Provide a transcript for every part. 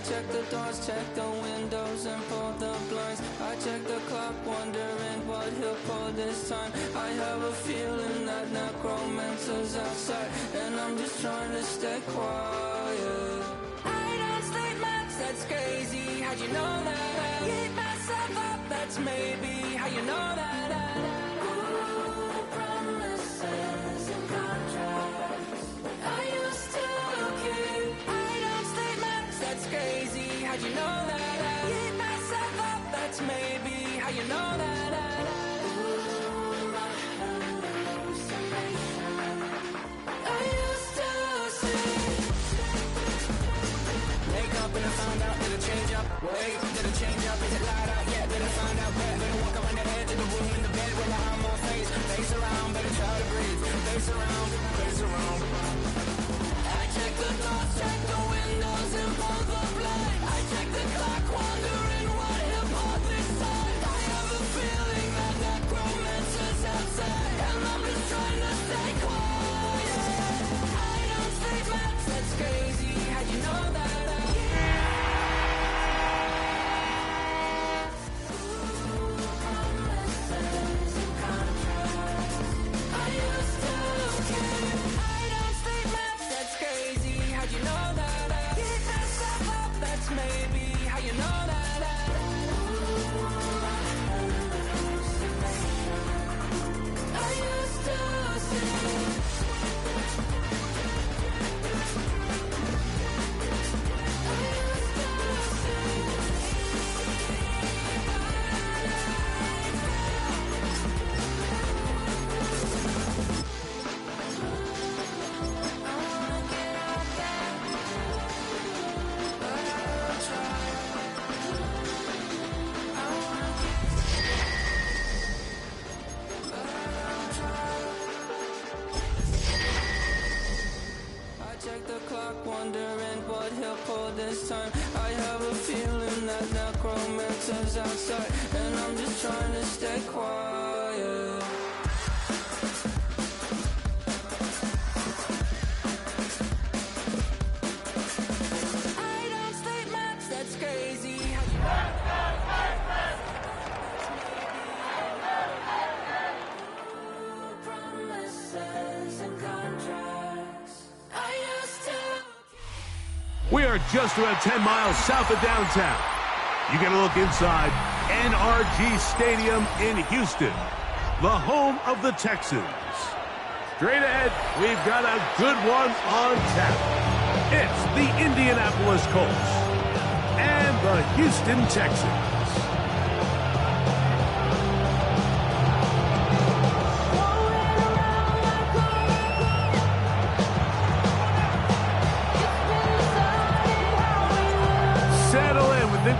check the doors, check the windows, and pull the blinds. I check the clock, wondering what he'll pull this time. I have a feeling that necromancer's outside, and I'm just trying to stay quiet. I don't sleep much, that's crazy. How'd you know that? Keep myself up, that's maybe how you know that. Ooh, promises and contracts. I used to keep. I don't sleep much, that's crazy. How'd you know that? Keep myself up, that's maybe how you know that. Ooh, my hallucination. I used to see. Wake up and I found out, did it change up? Wait, did it change up? Is it light out? Yeah, did I find out? Better walk around the edge of the room in the bed with my arm on face. Face around, better try to breathe. Face around, face around. I check the doors, check the windows, and pull the blind. I check the clock, wondering what he'll pull this time. I have a feeling that necromancer's outside, and I'm just trying to stay quiet. I don't sleep much, that's crazy. How'd you know that? Wondering what he'll pull this time. I have a feeling that necromancer's outside, and I'm just trying to stay quiet. I don't sleep much, that's crazy. Promises and contracts. I used to. We are just about 10 miles south of downtown. You get a look inside NRG Stadium in Houston, the home of the Texans. Straight ahead, we've got a good one on tap. It's the Indianapolis Colts and the Houston Texans.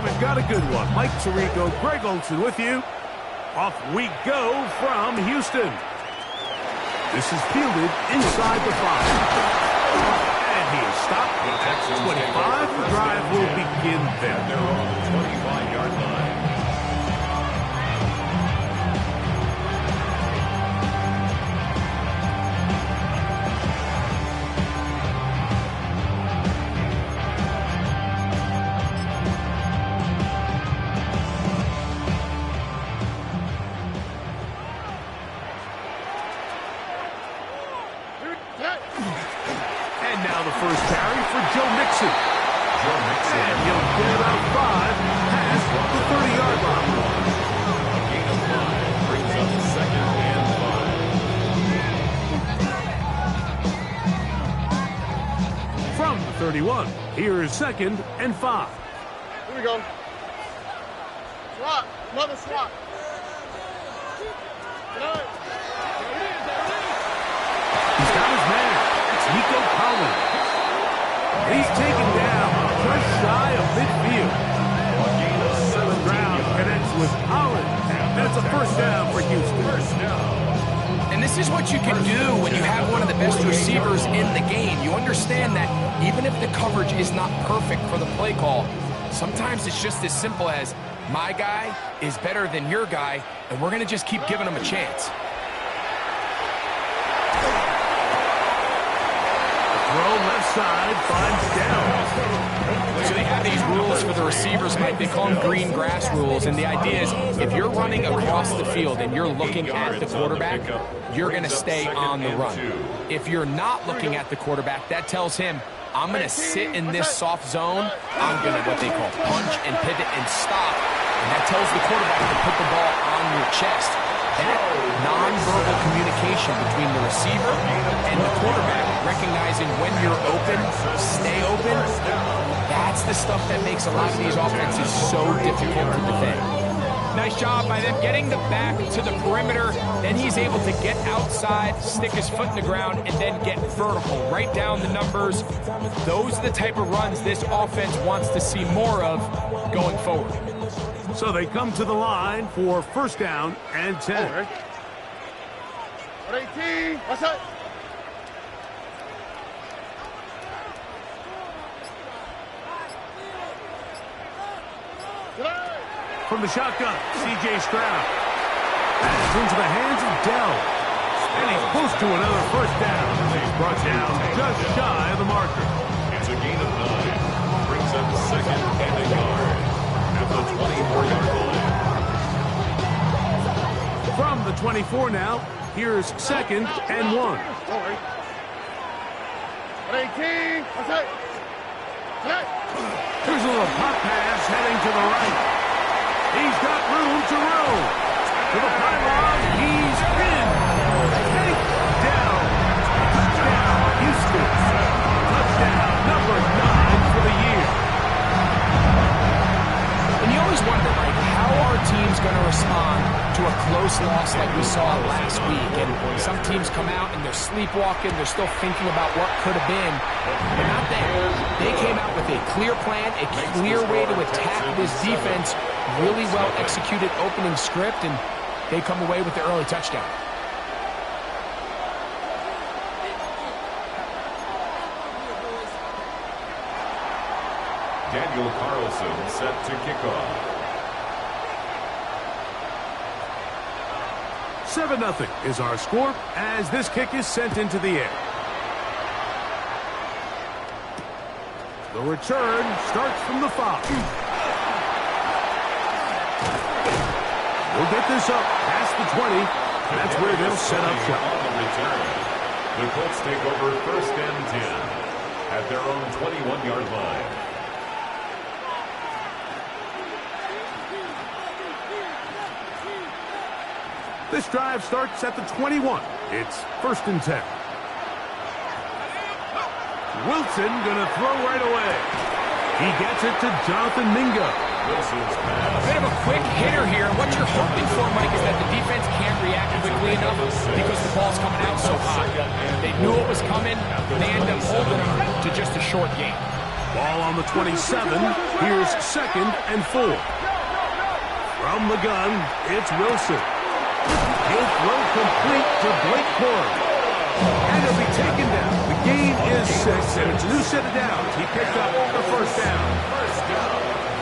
We've got a good one. Mike Tirico, Greg Olson with you. Off we go from Houston. This is fielded inside the 5. And he is stopped at Texas 25. The drive will begin there. They're on the 25-yard line. And now the first carry for Joe Mixon. And he'll get about 5 past the 30-yard line. A gain of 5 brings up second and 5. From the 31, here's second and 5. Here we go. Swat. Another swat. He's got his man. It's Nico Collins. He's taken down just shy of midfield. The ground connects with Collins. And it's a first down for Houston. And this is what you can do when you have one of the best receivers in the game. You understand that even if the coverage is not perfect for the play call, sometimes it's just as simple as my guy is better than your guy, and we're going to just keep giving him a chance. Throw left side, finds down. So they have these for the receivers, Mike. They call them green grass rules, and the idea is if you're running across the field and you're looking at the quarterback, you're going to stay on the run. If you're not looking at the quarterback, that tells him, I'm going to sit in this soft zone. I'm going to what they call punch and pivot and stop, and that tells the quarterback to put the ball on your chest. That non-verbal communication between the receiver and the quarterback, recognizing when you're open, stay open, that's the stuff that makes a lot of these offenses so difficult to defend. Nice job by them getting the back to the perimeter. Then he's able to get outside, stick his foot in the ground, and then get vertical. Write down the numbers. Those are the type of runs this offense wants to see more of going forward. So they come to the line for first down and 10. 18. What's up? From the shotgun, C.J. Stroud. Pass into the hands of Dell. And he's close to another first down. He's brought down just shy of the marker. It's a gain of 9. Brings up second and a yard at the 24-yard line. From the 24 now, here's second and 1. 18. What's up? Here's a little pop pass heading to the right. He's got room to roll. To the pylon, he's in. Take down. Touchdown, Houston. Touchdown, number 9 for the year. And you always wonder, like, how are teams going to respond to a close loss like we saw last week? And some teams come out and they're sleepwalking. They're still thinking about what could have been. But not there. They came out with a clear plan, a clear way to attack this defense. Really well executed opening script, and they come away with the early touchdown. Daniel Carlson set to kick off. 7-0 is our score as this kick is sent into the air. The return starts from the 5. We'll get this up past the 20. That's where they'll set up shop. On the return, the Colts take over first and 10 at their own 21-yard line. This drive starts at the 21. It's first and 10. Wilson gonna throw right away. He gets it to Jonathan Mingo. A bit of a quick hitter here. What you're hoping for, Mike, is that the defense can't react quickly enough because the ball's coming out so high. They knew it was coming, and they end up holding them to just a short game. Ball on the 27. Here's second and 4. From the gun, it's Wilson. He'll throw complete to Blake Corum. And he'll be taken down. The gain is 6, and it's a new set of downs. He picked up the first down.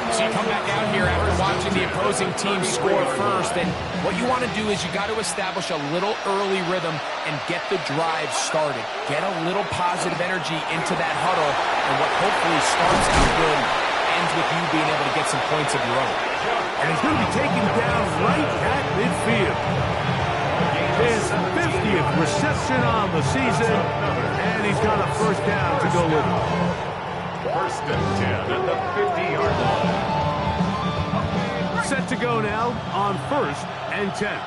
So you come back out here after watching the opposing team score first, and what you want to do is you got to establish a little early rhythm and get the drive started. Get a little positive energy into that huddle, and what hopefully starts out good ends with you being able to get some points of your own. And he's going to be taken down right at midfield. His 50th reception on the season, and he's got a first down to go with it. First and 10 at the 50-yard line. Set to go now on first and 10.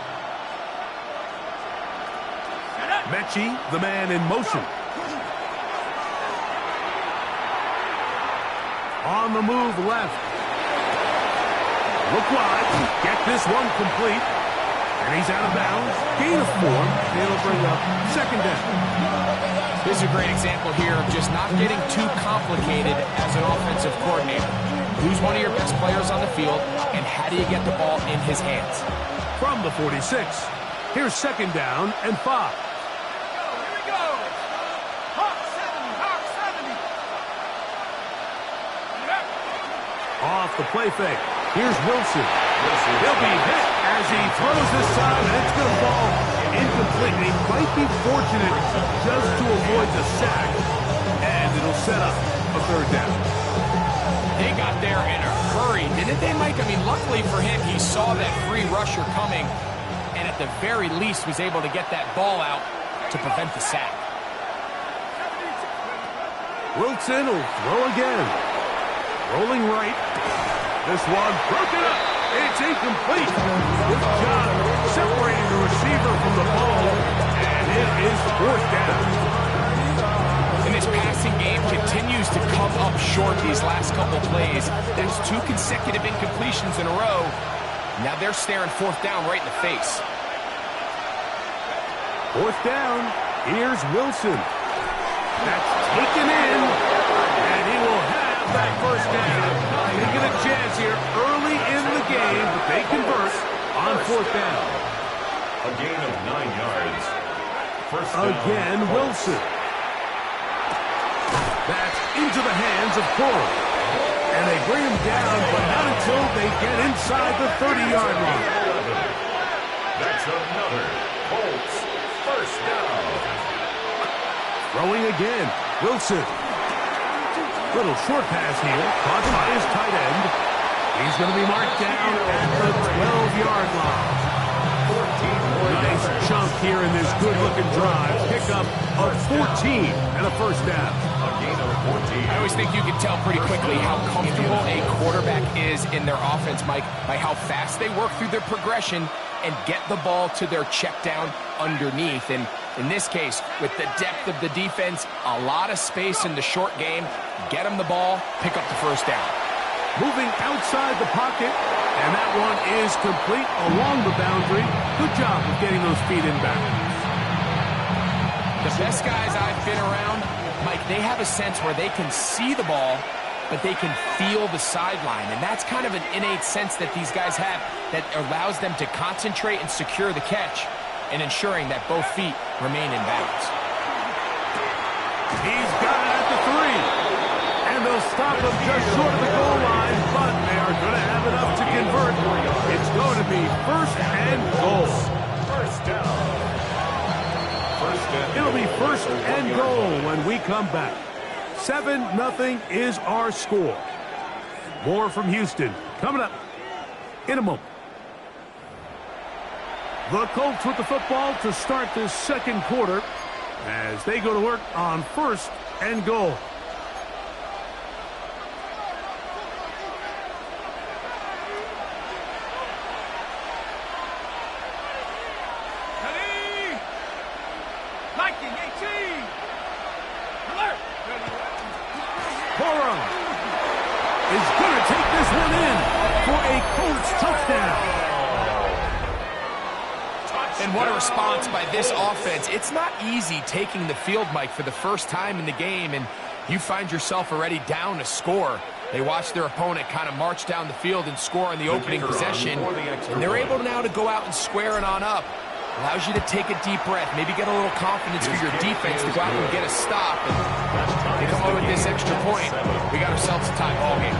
Mechie, the man in motion. On the move left. Look wide. Get this one complete. And he's out of bounds. Gain of 4. It'll bring up second down. This is a great example here of just not getting too complicated as an offensive coordinator. Who's one of your best players on the field, and how do you get the ball in his hands? From the 46, here's second down and 5. Here we go. Hawk 70. Off the play fake. Here's Wilson. He'll be hit as he throws this side, and it's going to fall incomplete. He might be fortunate just to avoid the sack, and it'll set up a third down. They got there in a Did they, Mike? I mean, luckily for him, he saw that free rusher coming, and at the very least was able to get that ball out to prevent the sack. Wilson will throw again. Rolling right. This one broken up. It's incomplete. Good job separating the receiver from the ball, and it is fourth down. And this passing game continues to come up short these last couple plays. That's 2 consecutive incompletions in a row. Now they're staring fourth down right in the face. Fourth down. Here's Wilson. That's taken in, and he will have that first down. Taking a chance here early in the game, but they convert on fourth down. A gain of 9 yards. First down. Again, Wilson. That's into the hands of Corey. And they bring him down, but not until they get inside the 30-yard line. That's another Colts first down. Throwing again. Wilson. Little short pass here. Caught by his tight end. He's going to be marked down at the 12-yard line. Nice chunk here in this good-looking drive. Pick up of 14 and a first down. I always think you can tell pretty quickly how comfortable a quarterback is in their offense, Mike, by how fast they work through their progression and get the ball to their check down underneath. And in this case, with the depth of the defense, a lot of space in the short game, get them the ball, pick up the first down. Moving outside the pocket, and that one is complete along the boundary. Good job of getting those feet in bounds. The best guys I've been around, Mike, they have a sense where they can see the ball, but they can feel the sideline. And that's kind of an innate sense that these guys have that allows them to concentrate and secure the catch and ensuring that both feet remain in bounds. He's got it at the 3. And they'll stop him just short of the goal line, but they are going to have enough to convert. It's going to be first and goal. First down. It'll be first and goal when we come back. 7-0 is our score. More from Houston coming up in a moment. The Colts with the football to start this second quarter as they go to work on first and goal. Is going to take this one in for a Colts touchdown. And what a response by this offense. It's not easy taking the field, Mike, for the first time in the game, and you find yourself already down a score. They watch their opponent kind of march down the field and score on the opening possession, and they're able now to go out and square it on up. Allows you to take a deep breath, maybe get a little confidence for your defense to go out and get a stop. And they come up with this extra point. We got ourselves a tie ball game.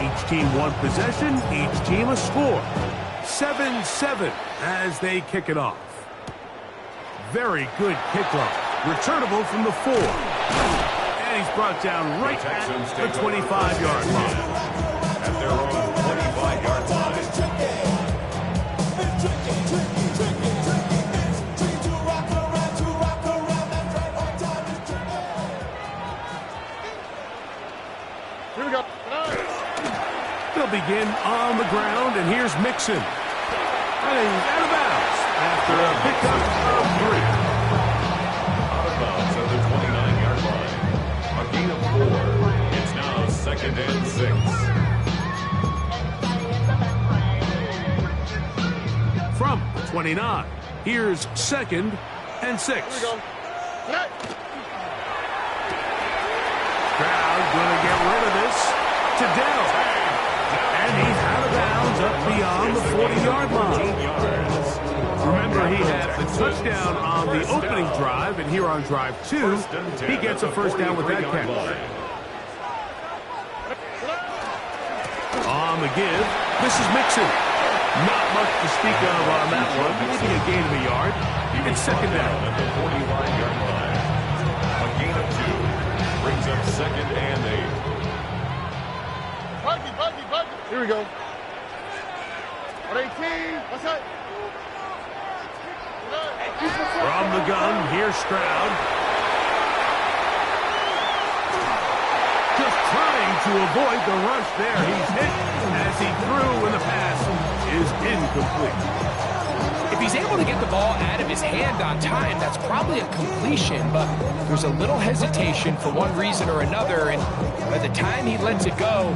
Each team one possession, each team a score. 7-7 as they kick it off. Very good kickoff. Returnable from the 4. And he's brought down right at the 25-yard line. At their own 25-yard line. Here we go. They'll begin on the ground, and here's Mixon. And he's out of bounds after a pickup of 3. Out of bounds at the 29-yard line. A gain of 4. It's now second and 6. From the 29, here's second and 6. Here we go. Stroud going to get rid of this to Dell. And he's out of bounds up beyond the 40-yard line. Remember, he had the touchdown on the opening drive, and here on drive 2, he gets a first down with that catch. On the give, this is Mixon. Not much to speak of on that one. Maybe a gain of a yard. It's second down. At the 45-yard line. A gain of 2 brings up Here we go. 118. What's that? From the gun, here's Stroud. Just trying to avoid the rush there. He's hit as he threw when the pass is incomplete. If he's able to get the ball out of his hand on time, that's probably a completion, but there's a little hesitation for one reason or another, and by the time he lets it go,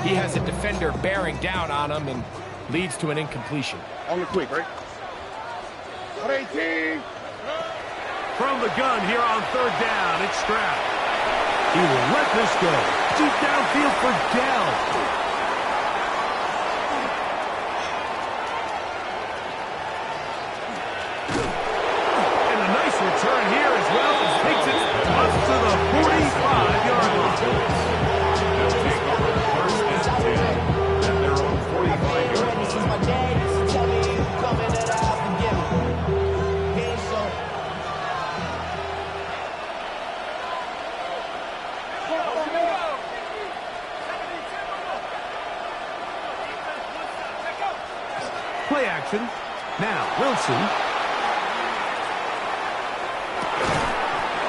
he has a defender bearing down on him and leads to an incompletion. On the quick, right? 118. From the gun here on third down, it's Stroud. He will let this go. Deep downfield for Dell. And a nice return here as well. Takes it up to the 45-yard line. They'll take over first and 10 at their own 45-yard line. Play action. Now, Wilson.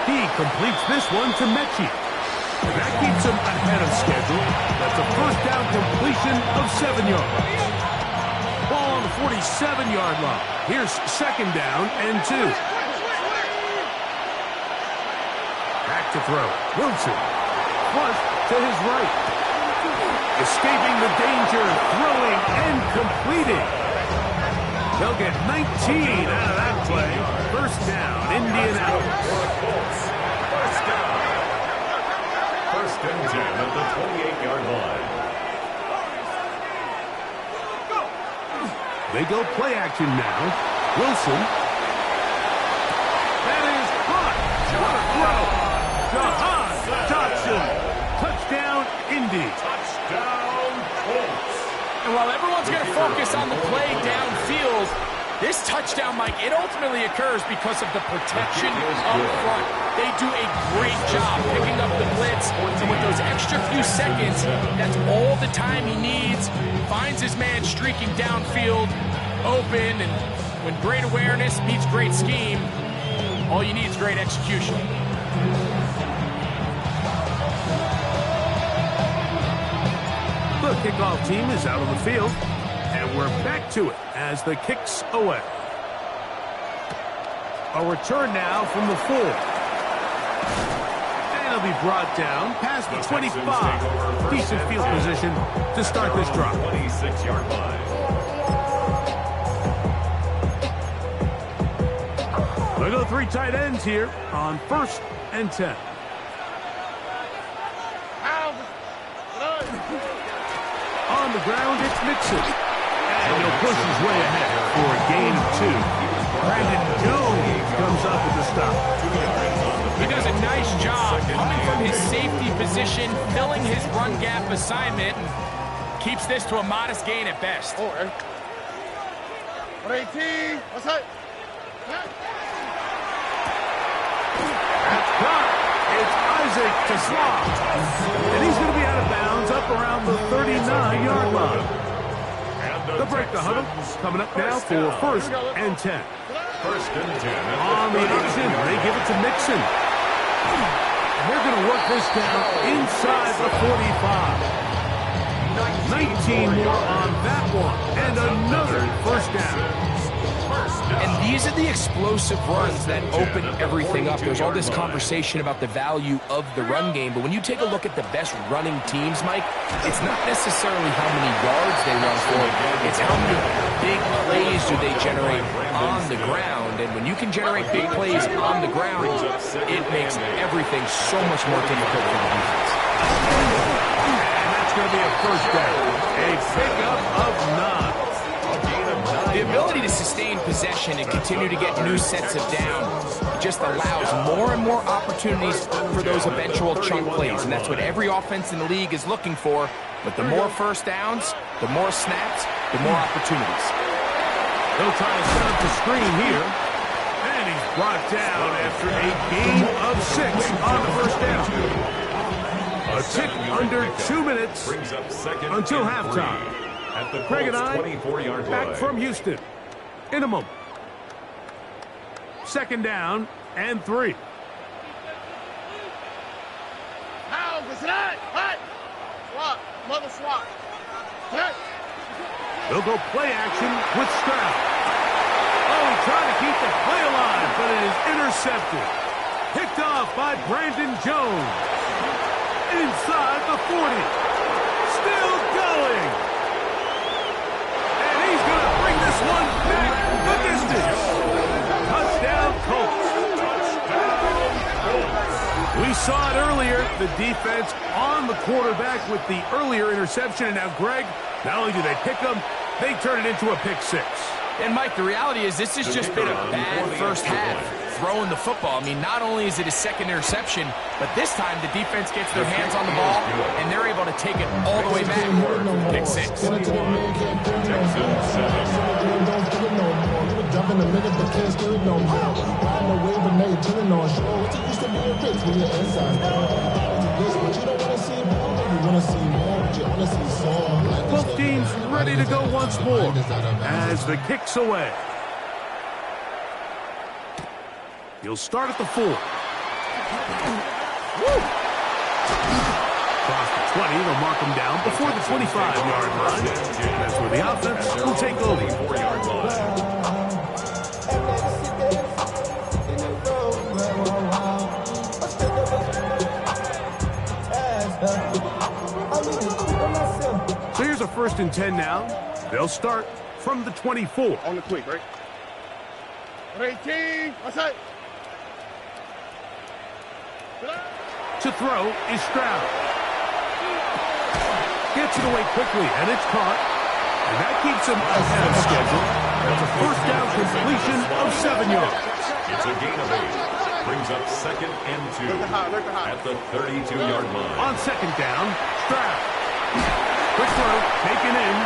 He completes this one to Mechie. That keeps him ahead of schedule. That's a first down completion of 7 yards. Ball on the 47-yard line. Here's second down and 2. Back to throw. Wilson. Flush to his right. Escaping the danger, throwing and completing. They'll get 19 out of that play. First down, Indianapolis. First down. First and 10 at the 28-yard line. They go play action now. Wilson. That is caught. What a throw. Jahan Dotson. Touchdown, Indy. Touchdown, Colts. And while everyone's going to focus on the play downfield, this touchdown, Mike, it ultimately occurs because of the protection up front. They do a great job picking up the blitz, and with those extra few seconds, that's all the time he needs. Finds his man streaking downfield, open, and when great awareness meets great scheme, all you need is great execution. The kickoff team is out on the field, and we're back to it as the kick's away. A return now from the 4. And he'll be brought down past the 25. Decent field position to start this drive. 26-yard line. They go 3 tight ends here on first and 10. On the ground, it's Mixon. And he'll push his way ahead for a gain of 2. Brandon Jones comes up with the stop. He does a nice job coming from his safety position, filling his run gap assignment, and keeps this to a modest gain at best. Oh, 118. What's that? That's caught. It's Isaac to Slaw. And he's going to be out of bounds up around the 39-yard line. They'll break the huddle. Coming up now for first and 10. First and 10. On the option, they give it to Mixon. And they're going to work this down inside the 45. 19 more on that one. And another first down. And these are the explosive runs that open everything up. There's all this conversation about the value of the run game, but when you take a look at the best running teams, Mike, it's not necessarily how many yards they run for, it's how many big plays do they generate on the ground. And when you can generate big plays on the ground, it makes everything so much more difficult for the defense. And that's going to be a first down. A pickup of 9. The ability to sustain possession and continue to get new sets of downs just allows more and more opportunities for those eventual chunk plays, and that's what every offense in the league is looking for. But the more first downs, the more snaps, the more opportunities. They'll try to set up the screen here. And he's brought down after a gain of 6 on the first down. A tick under under 2 minutes Brings up second until and halftime. 3 at the Craig and Colts' I 24-yard back line. from Houston in a moment. Second down and 3. How? What's that? What? Swap. Mother swap. What? They'll go play action with Stroud. Oh, he tried to keep the play alive, but it is intercepted. Picked off by Brandon Jones. Inside the 40. Still going. And he's going to bring this one back the distance. Touchdown, Colts. We saw it earlier, the defense on the quarterback with the earlier interception. And now, Greg, not only do they pick them, they turn it into a pick 6. And, Mike, the reality is this has just been a bad first half throwing the football. I mean, not only is it a second interception, but this time the defense gets their hands on the ball, and they're able to take it all the way back. Pick 6. Both teams ready to go once more as the kick's away. He'll start at the 4. Across the 20, they'll mark him down before the 25-yard line. That's where the offense will take over. 4-yard line. So here's a 1st and 10 now. They'll start from the 24. On the quick, right? 18. What's that? To throw is Stroud. Gets it away quickly, and it's caught. And that keeps him ahead of schedule. That's a 1st down completion of 7 yards. It's a gain of 8. Brings up second and 2 at the 32-yard line. On 2nd down, Stroud. Quick throw, taken in.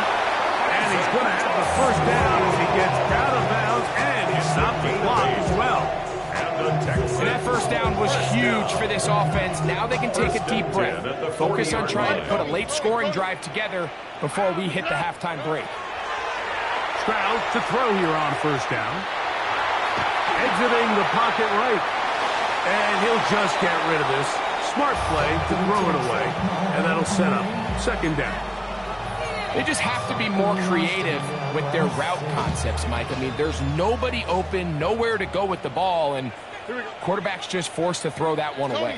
And he's going to have the 1st down as he gets out of bounds. And he stopped the clock as well. And that 1st down was huge for this offense. Now they can take a deep breath. Focus on trying to put a late scoring drive together before we hit the halftime break. Stroud to throw here on 1st down. Exiting the pocket right. And he'll just get rid of this. Smart play to throw it away. And that'll set up 2nd down. They just have to be more creative with their route concepts, Mike. I mean, there's nobody open, nowhere to go with the ball, and quarterback's just forced to throw that one away.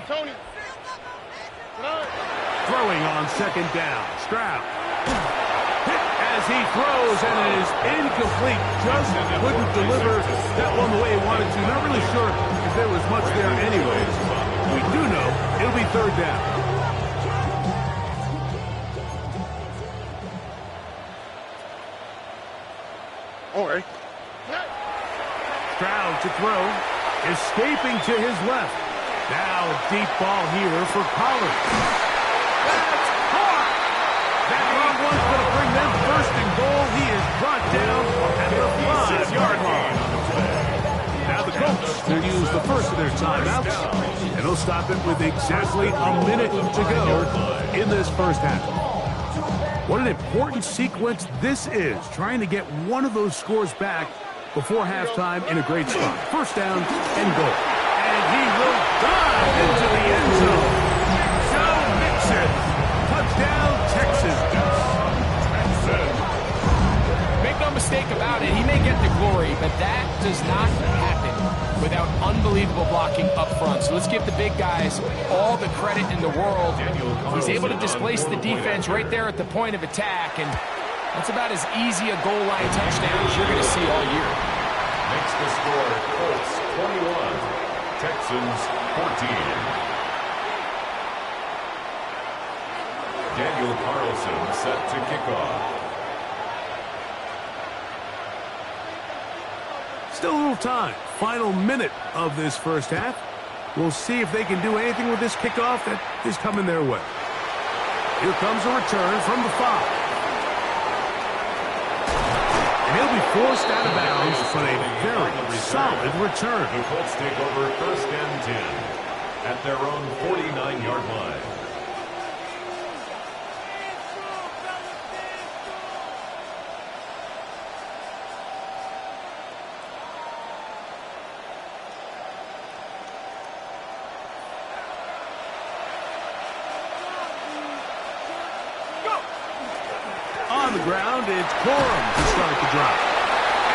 Throwing on 2nd down. Stroud. Hit as he throws, and it is incomplete. Just couldn't deliver that one the way he wanted to. Not really sure if there was much there anyways. We do know it'll be 3rd down. All right. Stroud to throw. Escaping to his left. Now a deep ball here for Pollard. That's caught! That long one's going to bring them 1st and goal. He is brought down at the 5-yard line. Now the Colts will use the 1st of their timeouts. And they'll stop it with exactly a minute to go in this 1st half. What an important sequence this is, trying to get one of those scores back before halftime in a great spot. 1st down and goal. And he will dive into the end zone. Joe Mixon. Touchdown, Texans. Make no mistake about it, he may get the glory, but that does not happen without unbelievable blocking up front. So let's give the big guys all the credit in the world. He's able to displace the defense right there at the point of attack, and that's about as easy a goal line touchdown as you're going to see all year. Makes the score Colts 21, Texans 14. Daniel Carlson set to kick off. Still a little time. Final minute of this 1st half. We'll see if they can do anything with this kickoff that is coming their way. Here comes a return from the 5. And he'll be forced out of bounds, but a very solid return. The Colts take over 1st and 10 at their own 49-yard line. on the ground. It's Corum to start the drive.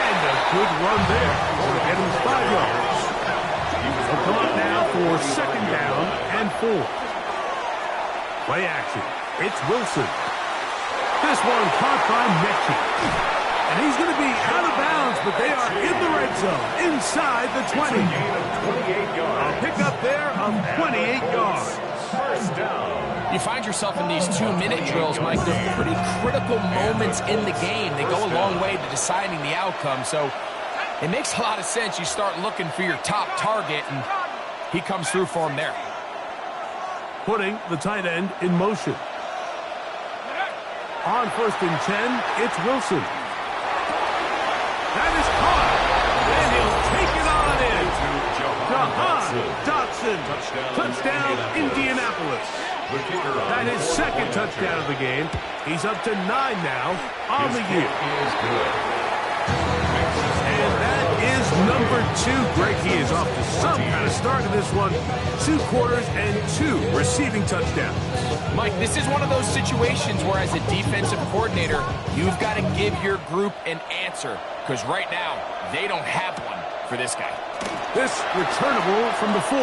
And a good run there. Get him 5 yards. They'll come up now for second down and 4. Play action. It's Wilson. This one caught by Mechie. And he's going to be out of bounds, but they are in the red zone, inside the 20. A pickup there of 28 yards. First down. You find yourself in these 2-minute drills, Mike. They're pretty critical moments in the game. They go a long way to deciding the outcome. So it makes a lot of sense. You start looking for your top target, and he comes through for him there. Putting the tight end in motion. On 1st and 10, it's Wilson. That is caught. And he'll take it on in. Jahan Dotson. Touchdown, Indianapolis. That is second touchdown of the game. He's up to 9 now on the year. And that is number 2. Greg, he is off to some kind of start in this one. 2 quarters and 2 receiving touchdowns. Mike, this is one of those situations where as a defensive coordinator, you've got to give your group an answer. Because right now, they don't have one for this guy. This returnable from the 4.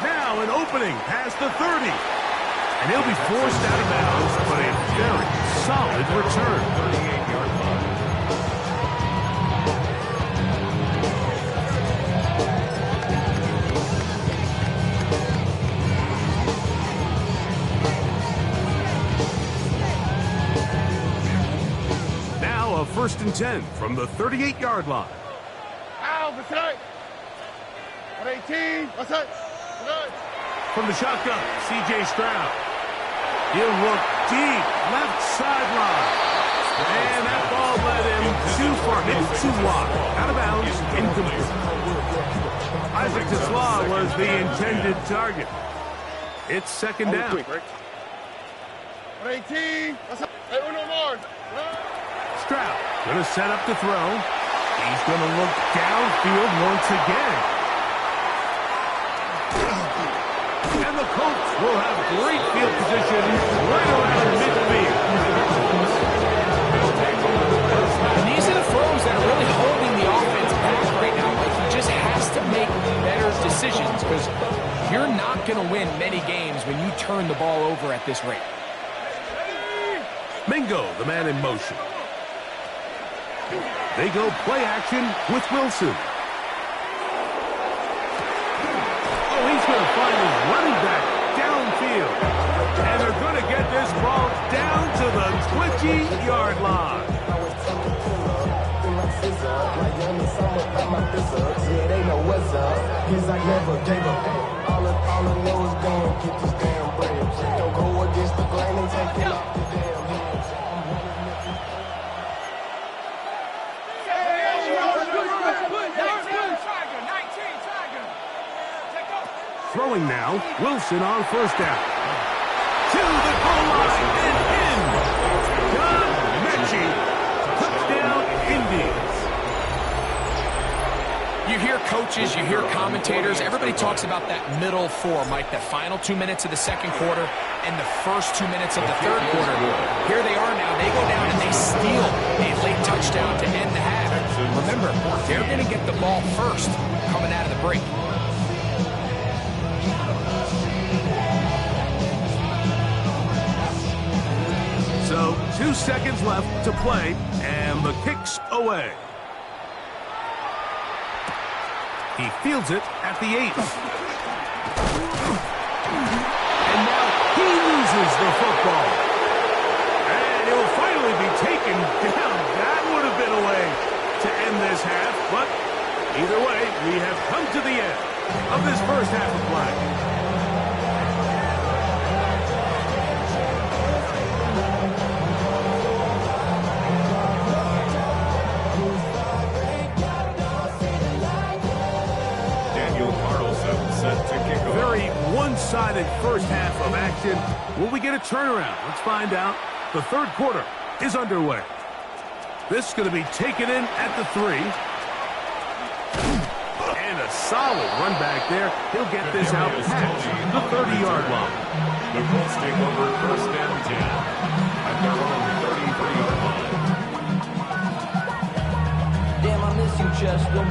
Now an opening past the 30. And he'll be forced out of bounds, but a very solid return. 38-yard line. Now a 1st and 10 from the 38-yard line. What's that? 118. What's that? From the shotgun, C.J. Stroud. He'll look deep, left sideline. And that ball led him too far, maybe too wide. Out of bounds, incomplete. Isaac Tesla was the intended target. It's second down. 118. What's up? Hey, no more. Stroud going to set up to throw. He's going to look downfield once again. And the Colts will have great field position right around midfield. And these are the throws that are really holding the offense back right now. Like, he just has to make better decisions because you're not going to win many games when you turn the ball over at this rate. Mingo, the man in motion. They go play action with Wilson. Oh, he's going to find his running back downfield. And they're going to get this ball down to the 20-yard line. Throwing now, Wilson on 1st down. To the goal line and in. John Mechie. Touchdown, Indians. You hear coaches, you hear commentators, everybody talks about that middle 4, Mike, the final 2 minutes of the second quarter and the first 2 minutes of the third quarter. Here they are now. They go down and they steal a late touchdown to end the half. Remember, they're going to get the ball first coming out of the break. So 2 seconds left to play, and the kick's away. He fields it at the 8. And now he loses the football. And it will finally be taken down. That would have been a way to end this half, but either way, we have come to the end of this first half of play. Very one-sided first half of action. Will we get a turnaround? Let's find out. The third quarter is underway. This is going to be taken in at the 3. And a solid run back there. He'll get this out past the 30-yard line. The Colts take over 1st and 10 at their own Chester.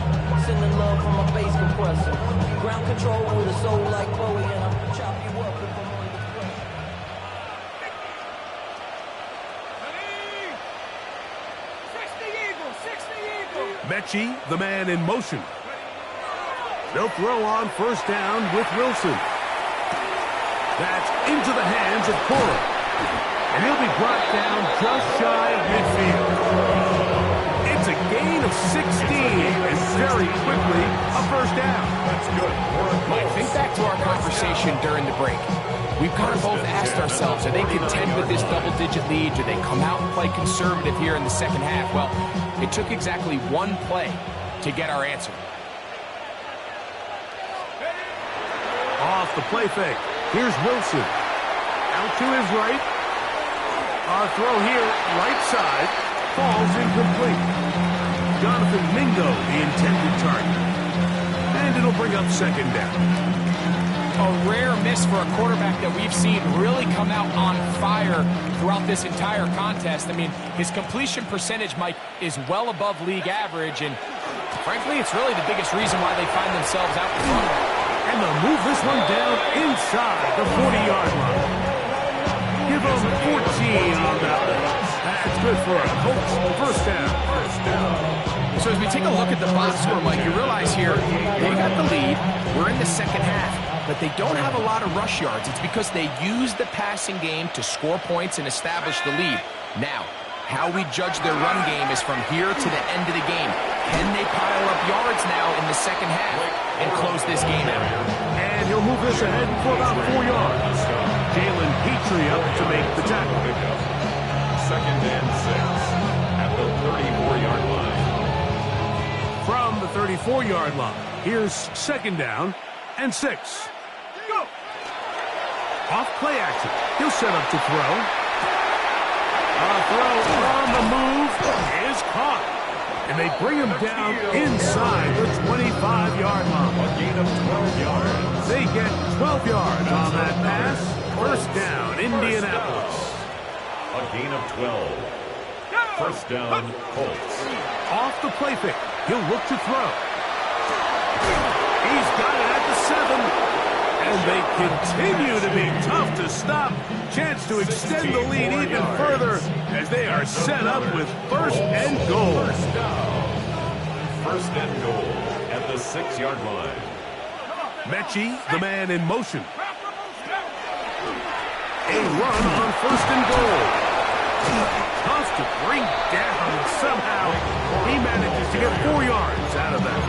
Sending love from a bass compressor. Ground control with a soul like Bowie, and I'll chop you up if I'm under pressure. Mechie, the man in motion. They'll throw on first down with Wilson. That's into the hands of Cora. And he'll be brought down just shy of midfield. It's a gain of 16, and very quickly a first down. That's good. Mike, think back to our conversation during the break. We've kind of both asked ourselves, are they content with this double-digit lead? Do they come out and play conservative here in the second half? Well, it took exactly one play to get our answer. Off the play fake. Here's Wilson. Out to his right. Our throw here, right side, falls incomplete. Jonathan Mingo, the intended target. And it'll bring up second down. A rare miss for a quarterback that we've seen really come out on fire throughout this entire contest. I mean, his completion percentage, Mike, is well above league average, and frankly, it's really the biggest reason why they find themselves out in front. And they'll move this one down inside the 40-yard line. Give them 14 on that one. That's good for a Colts first down. So as we take a look at the box score, Mike, you realize here, they got the lead. We're in the second half, but they don't have a lot of rush yards. It's because they use the passing game to score points and establish the lead. Now, how we judge their run game is from here to the end of the game. Can they pile up yards now in the second half and close this game out? And he'll move this ahead for about 4 yards. Jalen Petrie up to make the tackle. Second and 6 at the 34-yard line. From the 34-yard line, here's second down and 6. Go! Off play action. He'll set up to throw. A throw on the move is caught. And they bring him down inside the 25-yard line. A gain of 12 yards. They get 12 yards on that pass. First down, Indianapolis. A gain of 12. First down, Colts. Off the play fake. He'll look to throw. He's got it at the 7. And they continue to be tough to stop. Chance to extend the lead even further as they are set up with first and goal. First and goal at the 6-yard line. Mechie, the man in motion. A run on first and goal. Tough to bring down, and somehow he manages to get 4 yards out of that.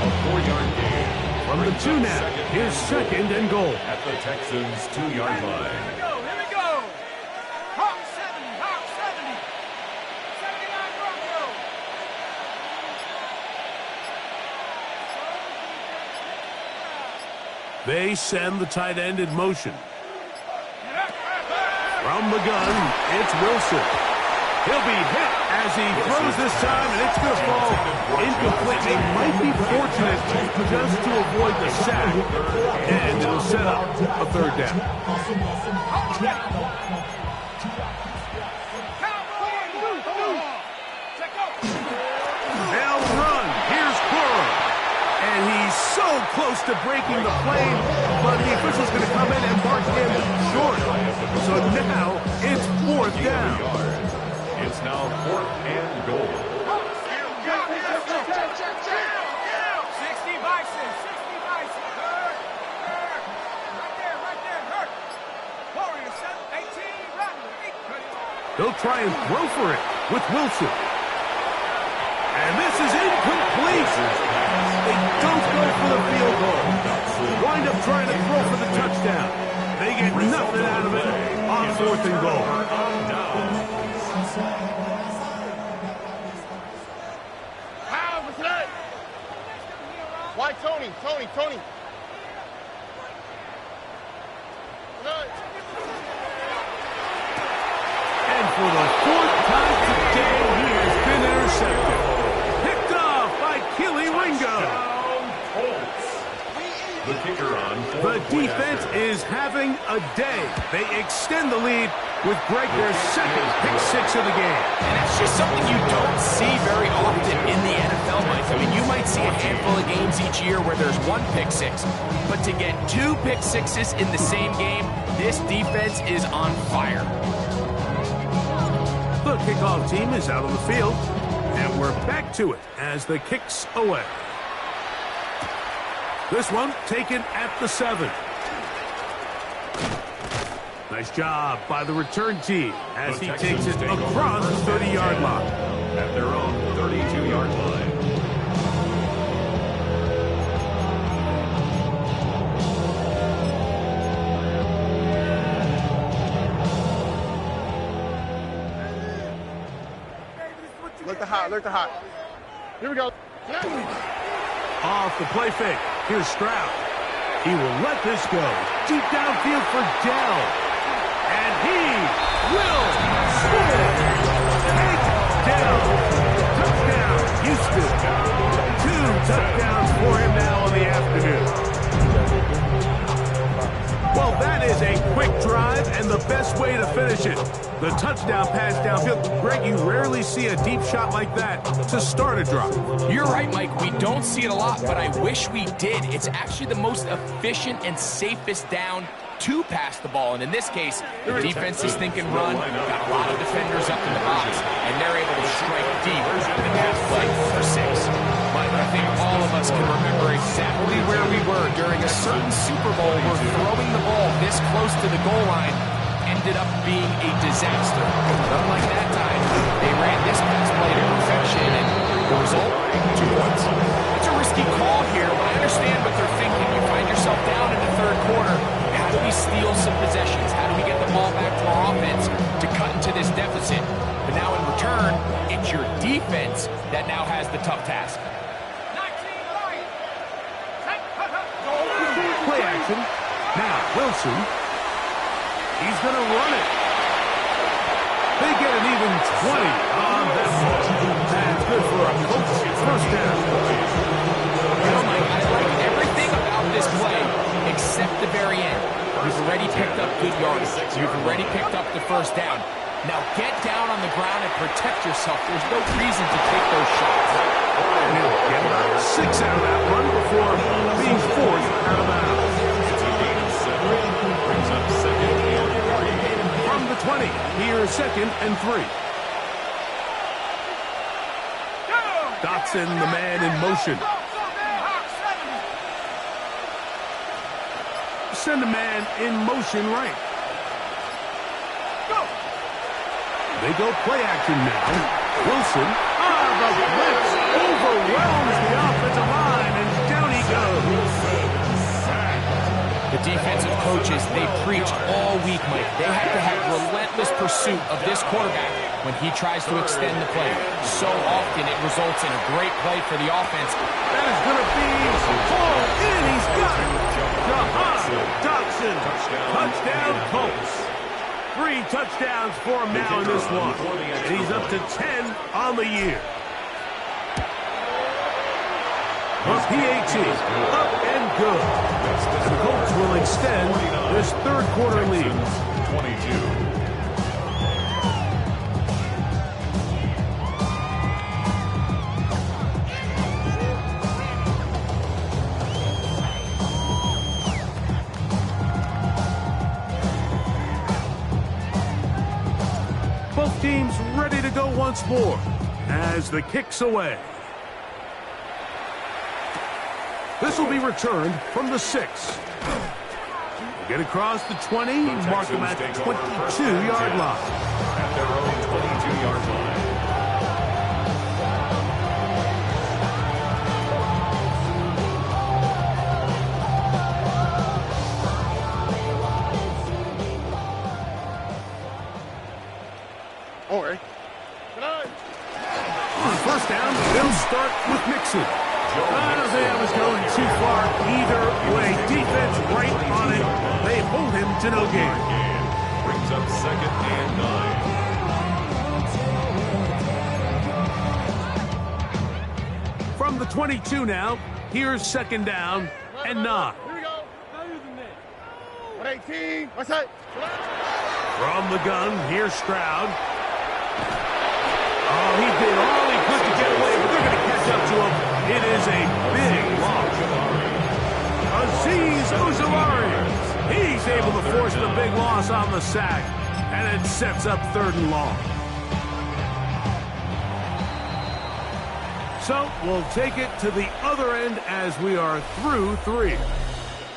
A 4-yard gain. From the 2 now, here's second and goal. At the Texans' 2-yard line. Here we go. Hawk 70, Hawk 70. 79 Broncos. They send the tight end in motion. From the gun, it's Wilson. He'll be hit as he throws this time, and it's going to fall incomplete. They might be fortunate just to avoid the sack, and it'll set up a third down. They'll run. Here's Cora. And he's so close to breaking the play, but the official's going to come in and mark him short. So now it's fourth down. It's now 4th and goal. 60 Bison, 60 Bison. Right there, hurt. Warrior 18, run. They'll try and throw for it with Wilson. And this is incomplete. They don't go for the field goal. Wind up trying to throw for the touchdown. They get nothing out of it on 4th and goal. Why Tony? Tony. And for the 4th time today, he has been intercepted. Picked off by Keely Ringo. Colts. The kicker on The defense is having a day. They extend the lead with Greg their second pick six of the game. And that's just something you don't see very often in the NFL, Mike. I mean, you might see a handful of games each year where there's one pick six, but to get two pick sixes in the same game, this defense is on fire. The kickoff team is out on the field, and we're back to it as the kick's away. This one taken at the 7. Nice job by the return team as he takes it across the 30-yard line. At their own 32-yard line. Look the hot. Here we go. Off the play fake. Here's Stroud. He will let this go. Deep downfield for Dell. And he will score. Takedown. Touchdown, Houston. 2 touchdowns for him now on the afternoon. Well, that is a quick drive and the best way to finish it. The touchdown pass downfield. Greg, you rarely see a deep shot like that to start a drive. You're right, Mike. We don't see it a lot, but I wish we did. It's actually the most efficient and safest down to pass the ball. And in this case, the defense is thinking run, got a lot of defenders up in the box, and they're able to strike deep with the pass play for 6. But I think all of us can remember exactly where we were during a certain Super Bowl where throwing the ball this close to the goal line ended up being a disaster. But unlike that time, they ran this pass play to perfection, and the result, 2 points. It's a risky call here, but I understand what they're thinking. You find yourself down in the third quarter. How do we steal some possessions? How do we get the ball back to our offense to cut into this deficit? But now in return, it's your defense that now has the tough task. Play action. Now, Wilson. He's going to run it. They get an even 20 on that one. That's good for a first down. Oh my, I like everything about this play except the very end. You've already picked up good yardage. You've already picked up the first down. Now get down on the ground and protect yourself. There's no reason to take those shots. And he'll get about 6 out of that run before being forced out of bounds. It's a gain of 7. Brings up 2nd and 3. From the 20, here's 2nd and 3. Dotson, the man in motion. Send a man in motion right. They go play action now. Wilson, the blitz overwhelms the offensive line, and down he goes. The defensive coaches, they preached all week, Mike. They have to have relentless pursuit of this quarterback when he tries to extend the play. So often it results in a great play for the offense. That is going to be hauled in. He's got it. Dotson. Touchdown, Colts. 3 touchdowns for him now in this one. And he's up to 10 on the year. The PAT up and good. And the Colts will extend this third quarter lead. 22. Both teams ready to go once more as the kick's away. This will be returned from the 6. Get across the 20, mark them at the 22-yard line. At their own 22-yard line. On first down, they'll start with Mixon. I don't think I was going too far either way. Defense right on it. They hold him to no gain. Brings up 2nd and 9. From the 22 now, here's 2nd down and 9. 18. What's that? From the gun, here's Stroud. Oh, he did all he could to get away, but they're going to catch up to him. It is a big loss. Azeez Ojulari. He's able to force the big loss on the sack, and it sets up 3rd and long. So we'll take it to the other end as we are through 3.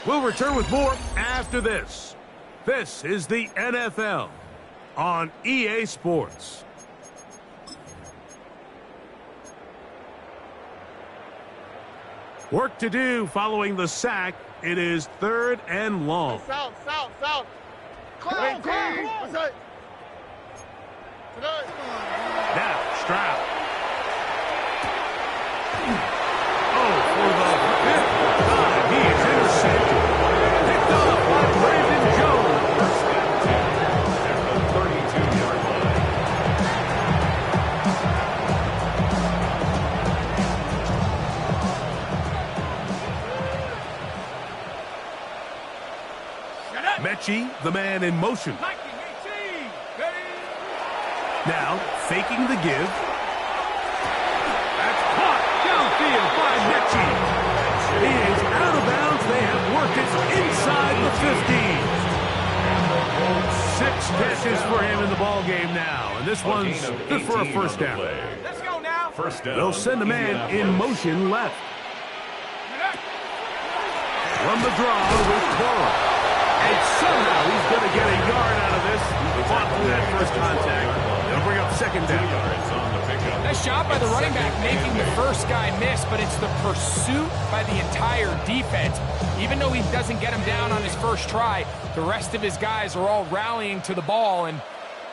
We'll return with more after this. This is the NFL on EA Sports. Work to do following the sack. It is 3rd and long. South. Close. What's that? Now, Stroud. Oh, for the 5th time, he is intercepted. Picked off by Brandon Jones. At the 32-yard line. Mechie, the man in motion. 1918. Now, faking the give. That's caught downfield by Mechie. He is out of bounds. They have worked it inside the 15. 6 catches for him in the ball game now. And this one's good for a first down. Let's go now. First down. They'll send a man in motion left. From the draw with Torres. And somehow he's going to get a yard out of this. Fought through that first contact. They'll bring up 2nd down. Nice job by the running back making the first guy miss, but it's the pursuit by the entire defense. Even though he doesn't get him down on his first try, the rest of his guys are all rallying to the ball, and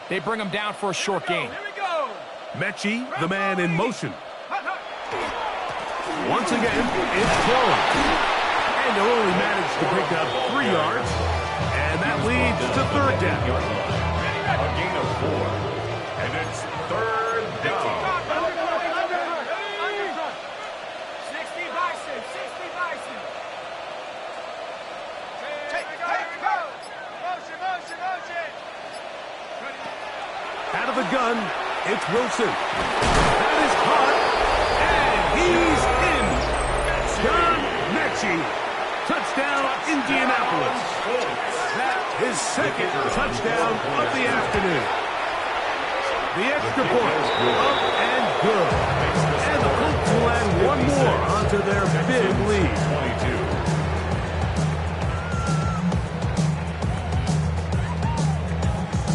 they bring him down for a short gain. Here we go. Mechie, the man in motion. Once again, it's Torres. And they'll only manage to pick up 3 yards. And that leads to 3rd down. A gain of 4. And it's 3rd down. 60 Bison. Here we go. Motion. Out of the gun, it's Wilson. That is caught. And he's in. John Mechie. Touchdown, Indianapolis. His 2nd touchdown of the afternoon. The extra point, up and good. And the Colts will add 1 more onto their big lead.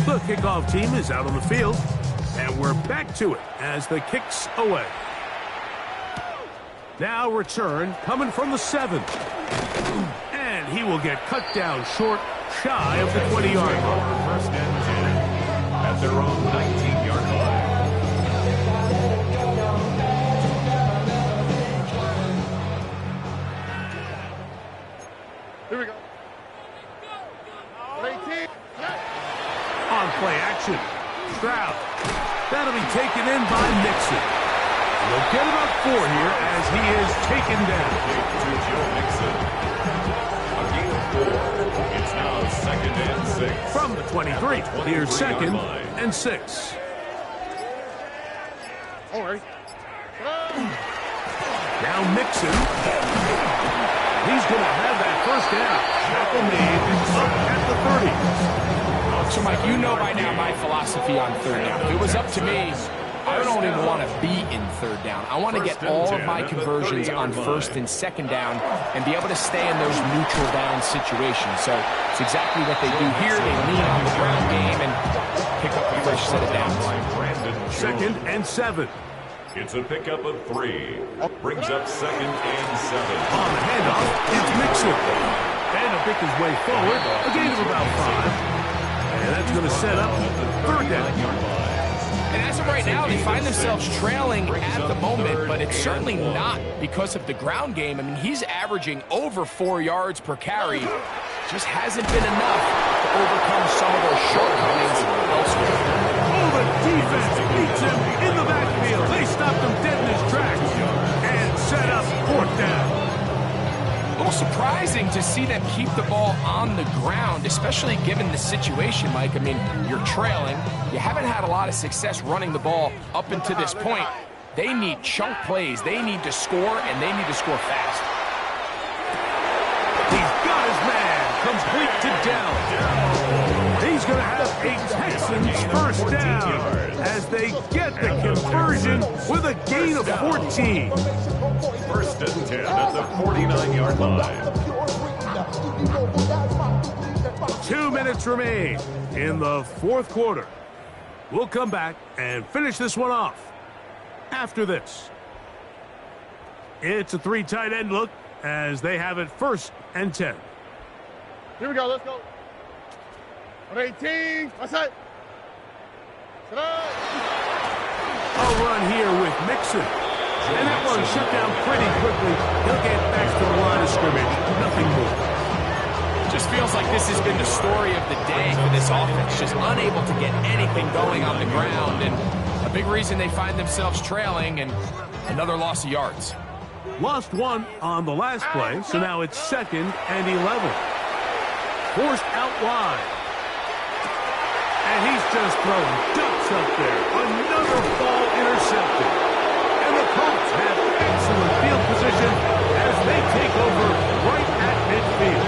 22. The kickoff team is out on the field, and we're back to it as the kick's away. Now return coming from the 7. And he will get cut down short, shy of the 20-yard line. First and 10 at their own 19-yard line. Here we go. 18. On play action, Stroud. That'll be taken in by Mixon. They'll get about 4 here as he is taken down. To Joe Mixon. A gain of 4. It's now 2nd and 6. From the 23, here's 2nd and 6. All right. Now Mixon. He's going to have that first down. Tackle made up at the 30. So, Mike, you know by now my philosophy on 3rd down. If it was up to me, I don't even want to be in 3rd down. I want to get all of my conversions on 1st and 2nd down and be able to stay in those neutral down situations. So it's exactly what they do here. They lean on the ground game and pick up a fresh set of downs. 2nd and 7. It's a pickup of 3. Brings up 2nd and 7. On the handoff, it's Mixon. And he'll pick his way forward. A gain of about 5. And that's going to set up 3rd down. And as of right now, they find themselves trailing at the moment, but it's certainly not because of the ground game. I mean, he's averaging over 4 yards per carry. Just hasn't been enough to overcome some of those shortcomings elsewhere. Oh, the defense beats him in the backfield. They stopped him dead in his tracks and set up 4th down. Oh, Well, surprising to see them keep the ball on the ground, especially given the situation, Mike. I mean, you're trailing. You haven't had a lot of success running the ball up until this point. They need chunk plays. They need to score, and they need to score fast. He's got his man. Complete to Dell. He's going to have a Texans first down as they get the conversion with a gain of 14. First and 10 at the 49-yard line. 2 minutes remain in the fourth quarter. We'll come back and finish this one off after this. It's a 3 tight end look as they have it first and 10. Here we go, let's go. 18, that's it. A run here with Mixon. And that one shut down pretty quickly. He'll get back to the line of scrimmage. Nothing more. Just feels like this has been the story of the day for this offense. Just unable to get anything going on the ground. And a big reason they find themselves trailing and another loss of yards. Lost one on the last play, so now it's 2nd and 11. Forced out wide. And he's just throwing ducks up there. Another ball intercepted. And the Colts have excellent field position as they take over right at midfield.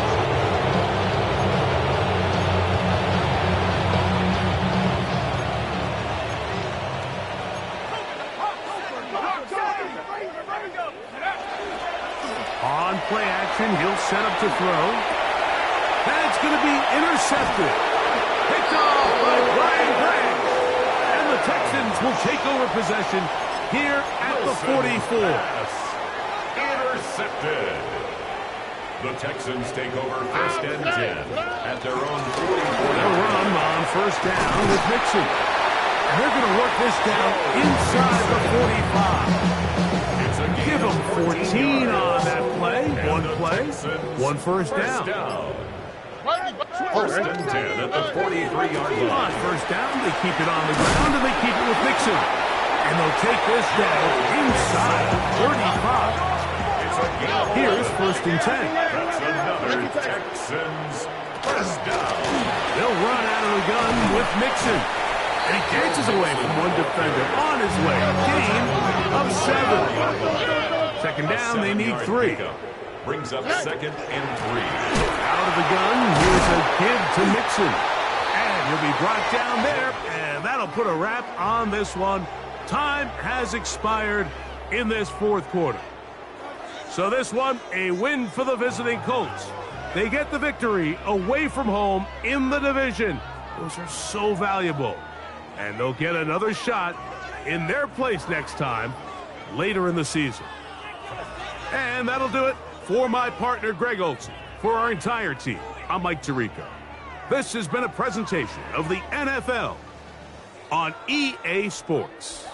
On play action, he'll set up to throw. That's going to be intercepted. Picked off by Brian Gray. And the Texans will take over possession here at the 44. Intercepted. The Texans take over first and 10 at their own 44. They'll run on first down with Mixon. And they're going to work this down inside the 45. Give them 14 on that play. One play, one first down. First and 10 at the 43-yard line. On first down, they keep it on the ground, and they keep it with Mixon. And they'll take this down inside 35. Here's first and 10. That's another Texans first down. They'll run out of the gun with Mixon. And he dances away from one defender on his way. Gain of 7. Second down, they need 3. Brings up 2nd and 3. Out of the gun, here's a give to Mixon. And he'll be brought down there, and that'll put a wrap on this one. Time has expired in this fourth quarter. So this one, a win for the visiting Colts. They get the victory away from home in the division. Those are so valuable. And they'll get another shot in their place next time later in the season. And that'll do it for my partner, Greg Olson. For our entire team, I'm Mike Tirico. This has been a presentation of the NFL on EA Sports.